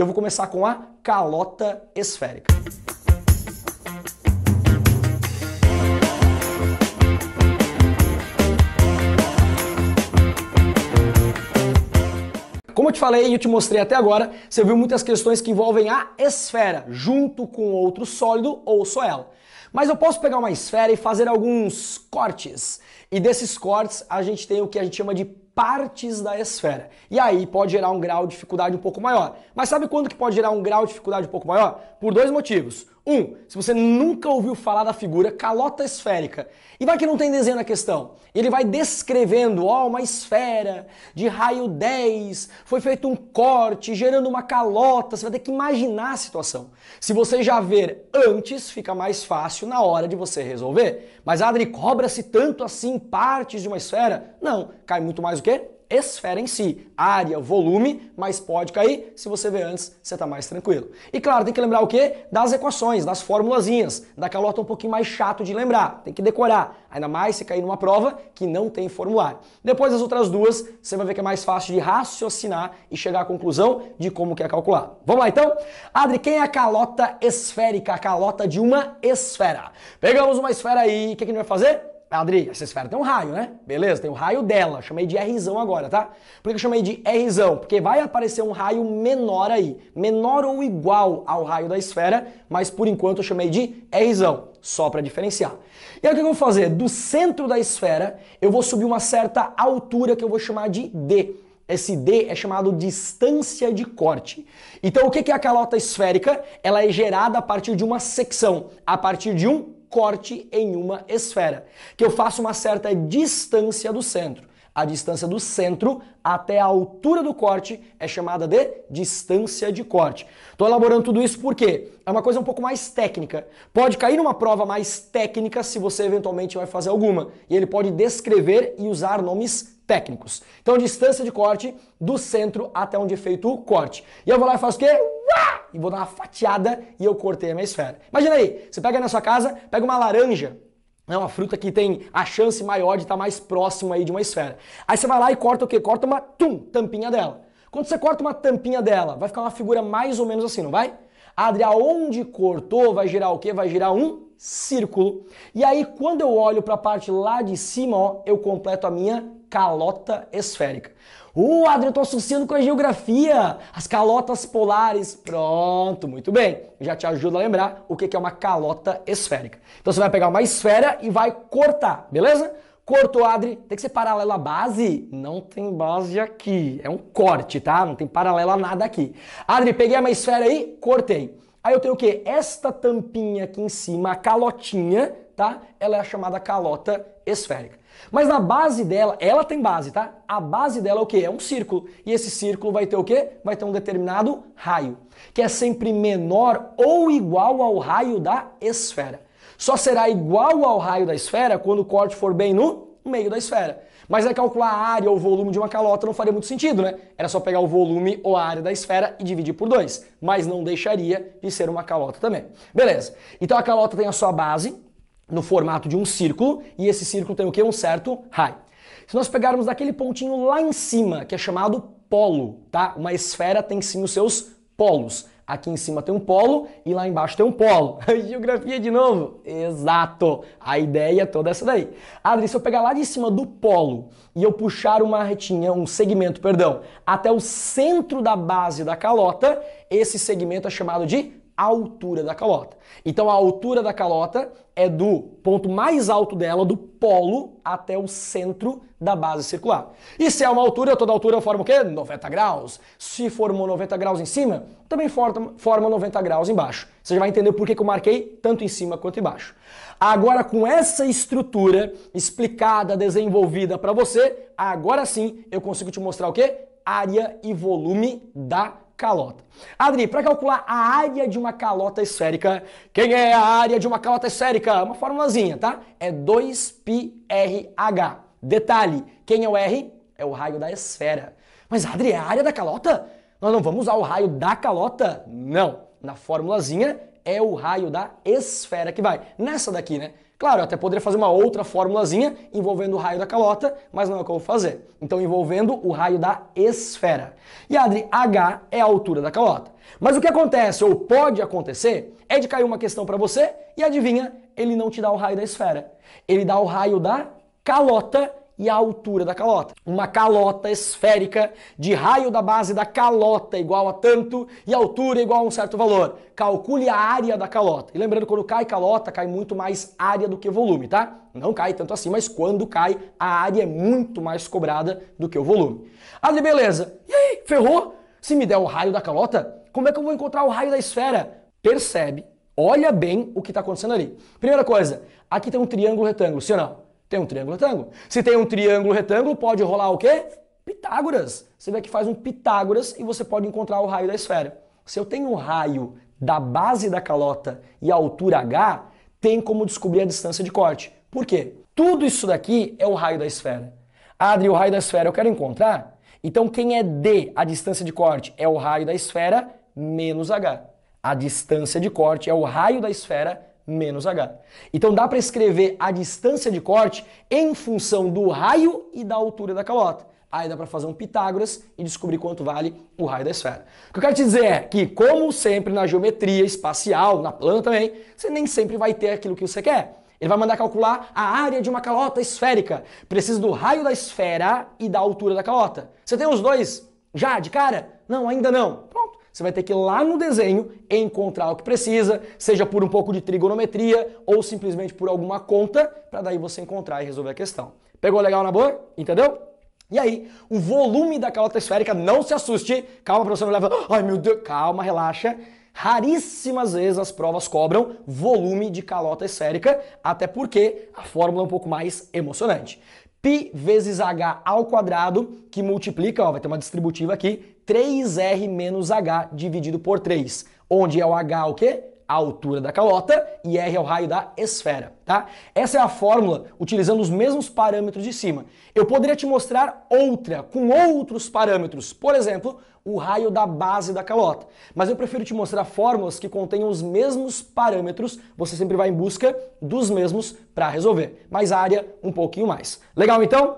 e eu vou começar com a calota esférica. Como eu te falei e eu te mostrei até agora, você viu muitas questões que envolvem a esfera, junto com outro sólido ou só ela. Mas eu posso pegar uma esfera e fazer alguns cortes. E desses cortes a gente tem o que a gente chama de partes da esfera. E aí pode gerar um grau de dificuldade um pouco maior. Mas sabe quando que pode gerar um grau de dificuldade um pouco maior? Por dois motivos. Um, se você nunca ouviu falar da figura calota esférica, e vai que não tem desenho na questão, ele vai descrevendo, ó, uma esfera de raio 10, foi feito um corte, gerando uma calota, você vai ter que imaginar a situação. Se você já ver antes, fica mais fácil na hora de você resolver. Mas, Adri, cobra-se tanto assim partes de uma esfera? Não, cai muito mais o quê? Esfera em si, área, volume, mas pode cair, se você ver antes, você está mais tranquilo. E claro, tem que lembrar o quê? Das equações, das formulazinhas, da calota um pouquinho mais chato de lembrar, tem que decorar, ainda mais se cair numa prova que não tem formulário. Depois das outras duas, você vai ver que é mais fácil de raciocinar e chegar à conclusão de como que é calcular. Vamos lá então? Adri, quem é a calota esférica, a calota de uma esfera? Pegamos uma esfera aí, o que a gente vai fazer? Adri, essa esfera tem um raio, né? Beleza, tem o raio dela. Chamei de Rzão agora, tá? Por que eu chamei de Rzão? Porque vai aparecer um raio menor aí. Menor ou igual ao raio da esfera, mas por enquanto eu chamei de Rzão, só para diferenciar. E aí o que eu vou fazer? Do centro da esfera, eu vou subir uma certa altura que eu vou chamar de D. Esse D é chamado distância de corte. Então o que é a calota esférica? Ela é gerada a partir de uma secção, a partir de um corte em uma esfera, que eu faço uma certa distância do centro. A distância do centro até a altura do corte é chamada de distância de corte. Estou elaborando tudo isso porque é uma coisa um pouco mais técnica. Pode cair numa prova mais técnica se você eventualmente vai fazer alguma. E ele pode descrever e usar nomes técnicos. Então, distância de corte do centro até onde é feito o corte. E eu vou lá e faço o quê? E vou dar uma fatiada e eu cortei a minha esfera. Imagina aí, você pega aí na sua casa, pega uma laranja, é uma fruta que tem a chance maior de estar mais próximo aí de uma esfera. Aí você vai lá e corta o quê? Corta uma tampinha dela. Quando você corta uma tampinha dela, vai ficar uma figura mais ou menos assim, não vai? Adri, aonde cortou vai gerar o quê? Vai gerar um círculo. E aí, quando eu olho para a parte lá de cima, ó, eu completo a minha calota esférica. Adri, eu tô associando com a geografia, as calotas polares. Pronto, muito bem. Já te ajuda a lembrar o que é uma calota esférica. Então você vai pegar uma esfera e vai cortar, beleza? Cortou, Adri, tem que ser paralela à base? Não tem base aqui, é um corte, tá? Não tem paralela a nada aqui. Adri, peguei uma esfera aí, cortei. Aí eu tenho o quê? Esta tampinha aqui em cima, a calotinha, tá? Ela é a chamada calota esférica. Mas na base dela, ela tem base, tá? A base dela é o quê? É um círculo. E esse círculo vai ter o quê? Vai ter um determinado raio, que é sempre menor ou igual ao raio da esfera. Só será igual ao raio da esfera quando o corte for bem no meio da esfera. Mas aí calcular a área ou o volume de uma calota não faria muito sentido, né? Era só pegar o volume ou a área da esfera e dividir por 2. Mas não deixaria de ser uma calota também. Beleza. Então a calota tem a sua base no formato de um círculo, e esse círculo tem o quê? Um certo raio. Se nós pegarmos daquele pontinho lá em cima, que é chamado polo, tá? Uma esfera tem sim os seus polos. Aqui em cima tem um polo e lá embaixo tem um polo. Geografia de novo? Exato! A ideia é toda essa daí. Adri, se eu pegar lá de cima do polo e eu puxar uma retinha, um segmento, perdão, até o centro da base da calota, esse segmento é chamado de altura da calota. Então a altura da calota é do ponto mais alto dela, do polo, até o centro da base circular. E se é uma altura, toda altura forma o quê? 90 graus. Se formou 90 graus em cima, também forma 90 graus embaixo. Você já vai entender por que eu marquei tanto em cima quanto embaixo. Agora, com essa estrutura explicada, desenvolvida para você, agora sim eu consigo te mostrar o quê? Área e volume da calota. Adri, para calcular a área de uma calota esférica, quem é a área de uma calota esférica? Uma formulazinha, tá? É 2πrh. Detalhe, quem é o R? É o raio da esfera. Mas Adri, é a área da calota? Nós não vamos usar o raio da calota? Não. Na formulazinha é o raio da esfera que vai. Nessa daqui, né? Claro, eu até poderia fazer uma outra formulazinha envolvendo o raio da calota, mas não é o que eu vou fazer. Então, envolvendo o raio da esfera. E, Adri, H é a altura da calota. Mas o que acontece, ou pode acontecer, é de cair uma questão para você e adivinha, ele não te dá o raio da esfera. Ele dá o raio da calota e a altura da calota. Uma calota esférica de raio da base da calota igual a tanto e altura igual a um certo valor. Calcule a área da calota. E lembrando, quando cai calota, cai muito mais área do que volume, tá? Não cai tanto assim, mas quando cai, a área é muito mais cobrada do que o volume. Adri, beleza. E aí, ferrou? Se me der o raio da calota, como é que eu vou encontrar o raio da esfera? Percebe, olha bem o que está acontecendo ali. Primeira coisa, aqui tem um triângulo retângulo, sim ou não? Tem um triângulo retângulo. Se tem um triângulo retângulo, pode rolar o quê? Pitágoras. Você vê que faz um Pitágoras e você pode encontrar o raio da esfera. Se eu tenho um raio da base da calota e a altura H, tem como descobrir a distância de corte. Por quê? Tudo isso daqui é o raio da esfera. Adri, o raio da esfera eu quero encontrar? Então quem é D, a distância de corte, é o raio da esfera menos H. A distância de corte é o raio da esfera menos H. Então dá para escrever a distância de corte em função do raio e da altura da calota. Aí dá para fazer um Pitágoras e descobrir quanto vale o raio da esfera. O que eu quero te dizer é que, como sempre na geometria espacial, na plana também, você nem sempre vai ter aquilo que você quer. Ele vai mandar calcular a área de uma calota esférica. Precisa do raio da esfera e da altura da calota. Você tem os dois já de cara? Não, ainda não. Pronto. Você vai ter que ir lá no desenho encontrar o que precisa, seja por um pouco de trigonometria ou simplesmente por alguma conta, para daí você encontrar e resolver a questão. Pegou legal na boa? Entendeu? E aí, o volume da calota esférica, não se assuste, calma para você não levar, ai meu Deus, calma, relaxa. Raríssimas vezes as provas cobram volume de calota esférica, até porque a fórmula é um pouco mais emocionante. Π vezes H ao quadrado, que multiplica, ó, vai ter uma distributiva aqui, 3R menos H dividido por 3, onde é o H o quê? A altura da calota e R é o raio da esfera, tá? Essa é a fórmula utilizando os mesmos parâmetros de cima. Eu poderia te mostrar outra com outros parâmetros, por exemplo, o raio da base da calota. Mas eu prefiro te mostrar fórmulas que contenham os mesmos parâmetros, você sempre vai em busca dos mesmos para resolver. Mais área, um pouquinho mais. Legal então?